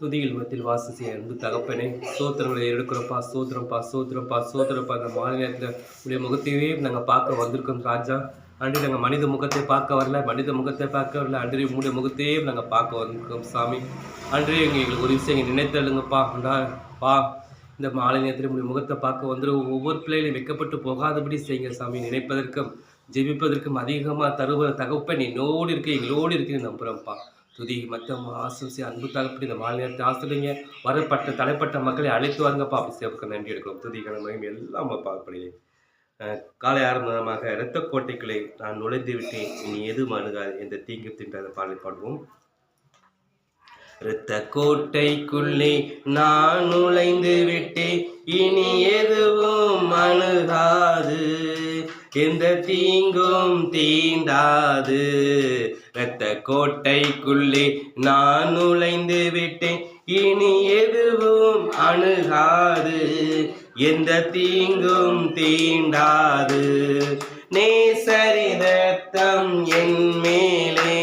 துதியில் மத்தியில் வாசம் செய்ய அன்பு தகப்பனே, ஸ்தோத்திரங்களை எடுக்கிறோம்ப்பா. ஸ்தோத்திரம்ப்பா, ஸ்தோத்திரம்ப்பா, ஸ்தோத்திரம்ப்பா. இந்த மாலை நேரத்தில் உடைய முகத்தையே நாங்கள் பார்க்க வந்திருக்கோம் ராஜா. அன்று நாங்கள் மனித முகத்தை பார்க்க வரல, மனித முகத்தை பார்க்க வரல, அன்று உங்களுடைய முகத்தையே நாங்கள் பார்க்க வந்திருக்கோம் சாமி. அன்றே எங்களுக்கு ஒரு விஷயம் நினைத்தழுங்கப்பா. பா இந்த மாலை நேரத்தில் உங்களுடைய முகத்தை பார்க்க வந்துடும். ஒவ்வொரு பிள்ளைகளையும் வைக்கப்பட்டு போகாதபடி செய்யுங்க சாமி. நினைப்பதற்கும் ஜெபிப்பதற்கும் அதிகமாக தருவ தகப்பன் என்னோடு இருக்க எங்களோடு இருக்குன்னு நம்புகிறோம்ப்பா. துதி மற்ற ஆசிரியை அன்பு தகப்படி இந்த மாலை நேரத்தை ஆசிரியங்க வரப்பட்ட தலைப்பட்ட மக்களை அழைத்து வாங்கப்பா. அப்படி சேவக்க நன்றி எடுக்கிறோம். துதிக்கான மகிமை எல்லாம் பார்க்கப்படுகிறேன். காலை ஆரம்பமாக இரத்த கோட்டைக்குள்ளே நான் நுழைந்து விட்டேன், இனி எதுவும் அணுகாது என்ற தீங்கு தின்ற பாடலை பாடுவோம். இரத்த கோட்டைக்குள்ளே நான் நுழைந்து விட்டேன், இனி எதுவும் அணுகாது, எந்த தீங்கும் தீண்டாது. இரத்த கோட்டைக்குள்ளே நான் நுழைந்து விட்டேன், இனி எதுவும் அணுகாது, எந்த தீங்கும் தீண்டாது. நேசரின் இரத்தம் என் மேலே